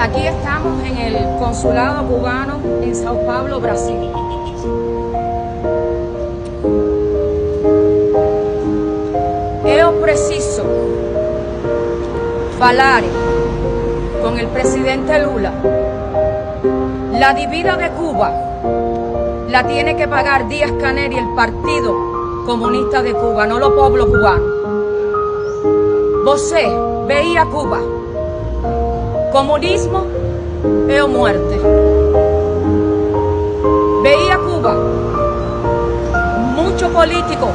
Aquí estamos en el consulado cubano en Sao Paulo, Brasil. Eu preciso falar con el presidente Lula. La dívida de Cuba la tiene que pagar Díaz-Canel y el Partido Comunista de Cuba, no los pueblos cubanos. Você veía Cuba, comunismo o muerte. Veía Cuba, muchos políticos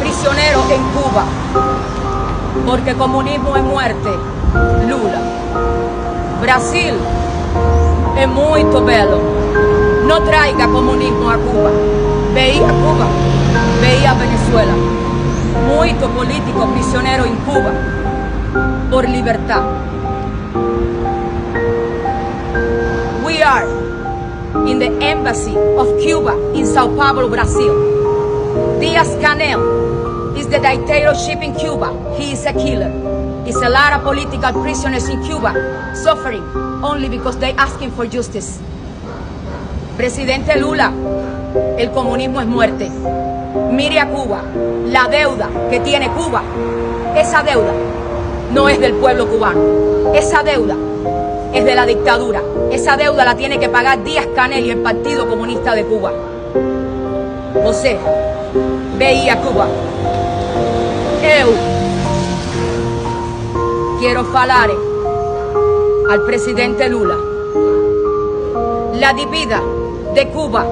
prisioneros en Cuba, porque comunismo es muerte. Lula. Brasil es muy bello. No traiga comunismo a Cuba. Veía Cuba, veía Venezuela. Muchos políticos prisioneros en Cuba por libertad. We are in the embassy of Cuba in Sao Paulo, Brazil. Díaz-Canel is the dictatorship in Cuba. He is a killer. It's a lot of political prisoners in Cuba suffering only because they asking for justice. Presidente Lula, el comunismo es muerte. Mire a Cuba, la deuda que tiene Cuba, esa deuda no es del pueblo cubano, esa deuda es de la dictadura, esa deuda la tiene que pagar Díaz-Canel y el Partido Comunista de Cuba. Você veía Cuba. Eu quiero falar al presidente Lula. La dívida de Cuba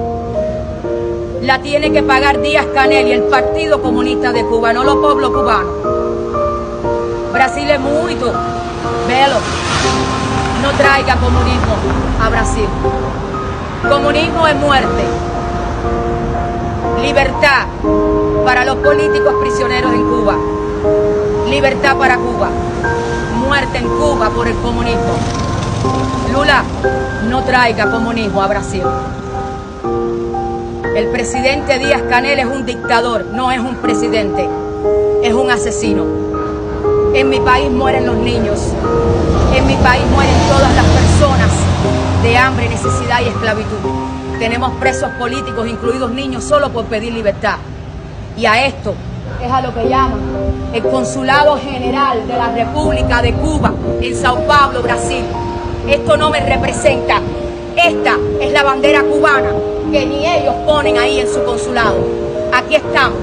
la tiene que pagar Díaz-Canel y el Partido Comunista de Cuba, no los pueblos cubanos. Brasil es muy bello. No traiga comunismo a Brasil. Comunismo es muerte. Libertad para los políticos prisioneros en Cuba. Libertad para Cuba. Muerte en Cuba por el comunismo. Lula, no traiga comunismo a Brasil. El presidente Díaz-Canel es un dictador, no es un presidente, es un asesino. En mi país mueren los niños, en mi país mueren todas las personas de hambre, necesidad y esclavitud. Tenemos presos políticos, incluidos niños, solo por pedir libertad. Y a esto es a lo que llaman el Consulado General de la República de Cuba en Sao Paulo, Brasil. Esto no me representa. Esta es la bandera cubana que ni ellos ponen ahí en su consulado. Aquí estamos,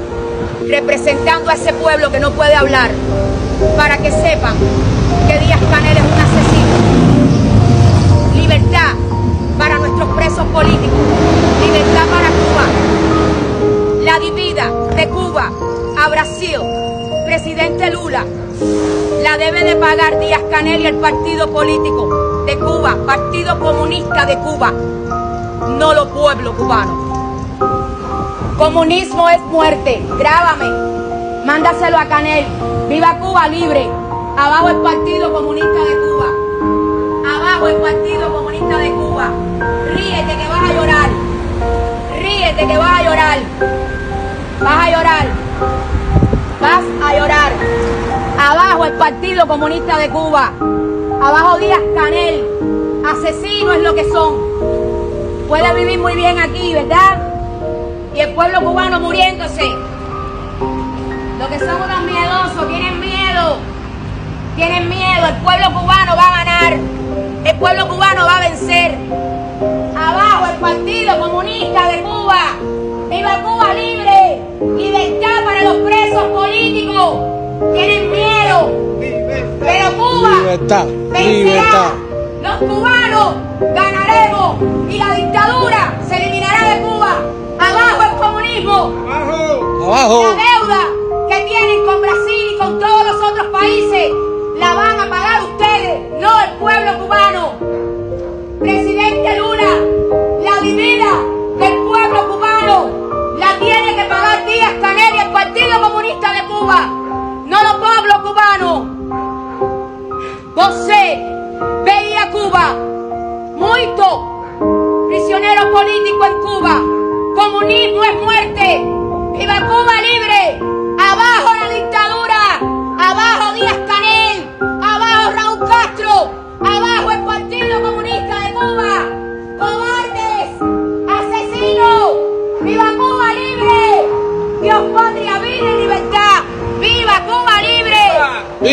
representando a ese pueblo que no puede hablar, para que sepan que Díaz-Canel es un asesino. Libertad para nuestros presos políticos, libertad para Cuba. La dívida de Cuba a Brasil, presidente Lula, la debe de pagar Díaz-Canel y el partido político de Cuba, Partido Comunista de Cuba, no los pueblos cubanos. Comunismo es muerte. Grábame, mándaselo a Canel. Viva Cuba libre. Abajo el Partido Comunista de Cuba. Abajo el Partido Comunista de Cuba. Ríete que vas a llorar. Ríete que vas a llorar. Vas a llorar. Vas a llorar. Abajo el Partido Comunista de Cuba. Abajo Díaz-Canel. Asesinos es lo que son. Puede vivir muy bien aquí, ¿verdad? Y el pueblo cubano muriéndose. Los que son unos miedosos, tienen miedo. Tienen miedo. El pueblo cubano va a ganar. El pueblo cubano va a vencer. Abajo el Partido Comunista de Cuba. ¡Viva Cuba libre! ¡Libertad para los presos políticos! Tienen miedo. Pero Cuba Libertad. vencerá. Los cubanos ganaremos y la dictadura se eliminará de Cuba. Abajo el comunismo. Abajo. La deuda que tienen con Brasil y con todos los otros países la van a pagar ustedes, no el pueblo cubano. Presidente Lula, la dívida del pueblo cubano la tiene que pagar Díaz-Canel y el Partido Comunista de Cuba, no los pueblos cubanos. Você veía Cuba, muchos prisioneros políticos en Cuba. Comunismo es muerte. ¡Viva Cuba libre! ¡Abajo la dictadura! ¡Abajo Díaz-Canel! ¡Abajo Raúl Castro! ¡Abajo el Partido Comunista!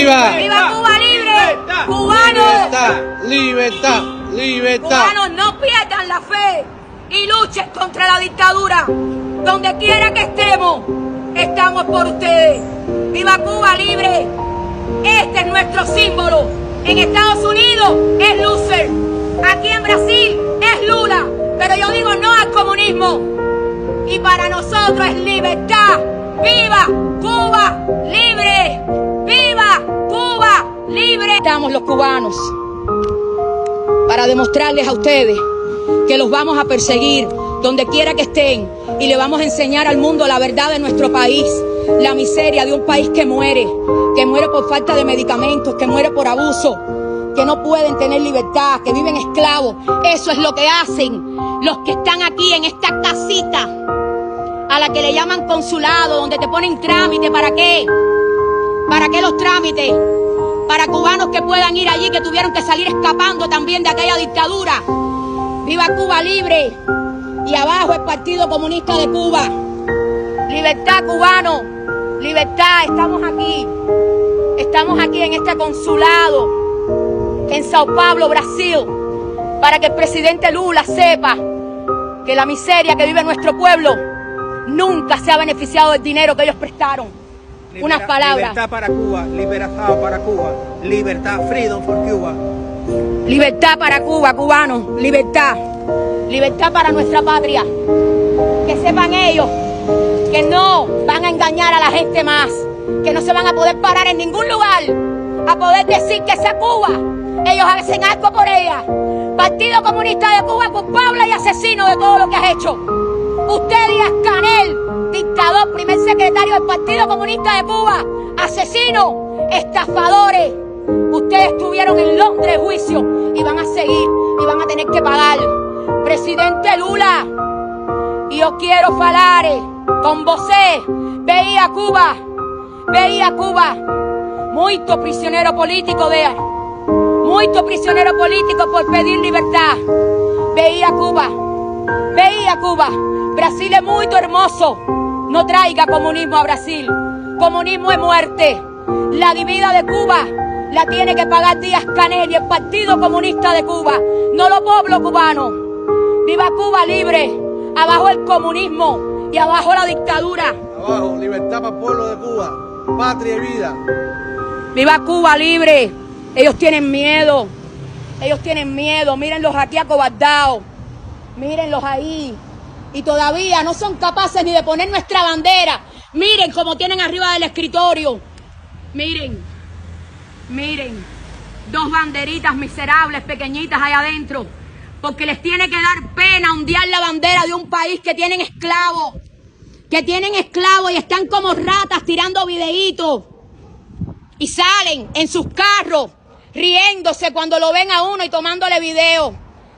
¡Viva! ¡Viva Cuba libre! ¡Libertad! ¡Cubanos! ¡Libertad! ¡Libertad! Cubanos, no pierdan la fe y luchen contra la dictadura. Donde quiera que estemos, estamos por ustedes. ¡Viva Cuba libre! Este es nuestro símbolo. En Estados Unidos es Lucer. Aquí en Brasil es Lula. Pero yo digo no al comunismo. Y para nosotros es libertad. ¡Viva Cuba libre! ¡Viva Cuba libre! Estamos los cubanos para demostrarles a ustedes que los vamos a perseguir donde quiera que estén y le vamos a enseñar al mundo la verdad de nuestro país, la miseria de un país que muere por falta de medicamentos, que muere por abuso, que no pueden tener libertad, que viven esclavos. Eso es lo que hacen los que están aquí en esta casita a la que le llaman consulado, donde te ponen trámite. ¿Para qué? ¿Para qué los trámites? Para cubanos que puedan ir allí, que tuvieron que salir escapando también de aquella dictadura. ¡Viva Cuba libre! Y abajo el Partido Comunista de Cuba. ¡Libertad, cubano! ¡Libertad! Estamos aquí en este consulado en Sao Paulo, Brasil, para que el presidente Lula sepa que la miseria que vive nuestro pueblo nunca se ha beneficiado del dinero que ellos prestaron. Unas palabras. Libertad para Cuba, libertad para Cuba, libertad, freedom for Cuba. Libertad para Cuba, cubanos, libertad. Libertad para nuestra patria. Que sepan ellos que no van a engañar a la gente más, que no se van a poder parar en ningún lugar a poder decir que esa Cuba, ellos hacen algo por ella. Partido Comunista de Cuba, culpable y asesino de todo lo que has hecho. Usted, Díaz-Canel, dictador, primer secretario del Partido Comunista de Cuba, asesino, estafadores. Ustedes estuvieron en Londres juicio y van a seguir y van a tener que pagar. Presidente Lula, yo quiero falar con você. Veía Cuba, muito prisionero político por pedir libertad. Veía Cuba. Brasil es muy hermoso. No traiga comunismo a Brasil. Comunismo es muerte. La dívida de Cuba la tiene que pagar Díaz-Canel y el Partido Comunista de Cuba, no los pueblos cubanos. ¡Viva Cuba libre! Abajo el comunismo y abajo la dictadura. Abajo, libertad para el pueblo de Cuba, patria y vida. ¡Viva Cuba libre! Ellos tienen miedo. Mírenlos aquí acobardados. Mírenlos ahí. Y todavía no son capaces ni de poner nuestra bandera. Miren cómo tienen arriba del escritorio. Miren. Dos banderitas miserables, pequeñitas ahí adentro. Porque les tiene que dar pena ondear la bandera de un país que tienen esclavos. Y están como ratas tirando videitos. Y salen en sus carros riéndose cuando lo ven a uno y tomándole video.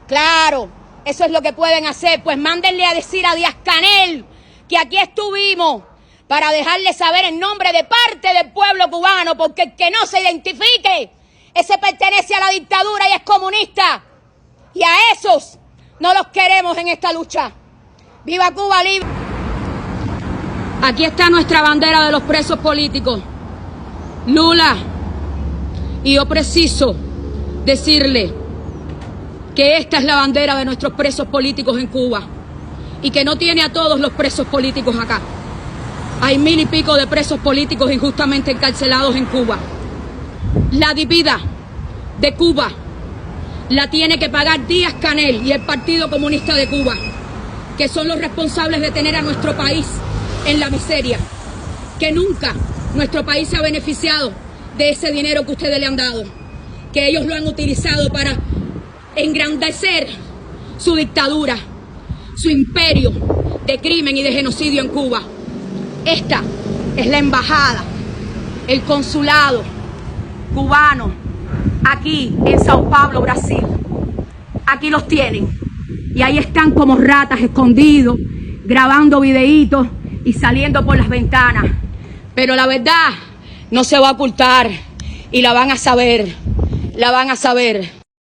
Claro, eso es lo que pueden hacer. Pues mándenle a decir a Díaz-Canel que aquí estuvimos para dejarle saber en nombre de parte del pueblo cubano, porque el que no se identifique, ese pertenece a la dictadura y es comunista. Y a esos no los queremos en esta lucha. ¡Viva Cuba libre! Aquí está nuestra bandera de los presos políticos. Lula, y yo preciso decirle que esta es la bandera de nuestros presos políticos en Cuba y que no tiene a todos los presos políticos acá. Hay 1000 y pico de presos políticos injustamente encarcelados en Cuba. La dívida de Cuba la tiene que pagar Díaz-Canel y el Partido Comunista de Cuba, que son los responsables de tener a nuestro país en la miseria, que nunca nuestro país se ha beneficiado de ese dinero que ustedes le han dado, que ellos lo han utilizado para engrandecer su dictadura, su imperio de crimen y de genocidio en Cuba. Esta es la embajada, el consulado cubano aquí en Sao Paulo, Brasil. Aquí los tienen y ahí están como ratas escondidos, grabando videitos y saliendo por las ventanas. Pero la verdad no se va a ocultar y la van a saber,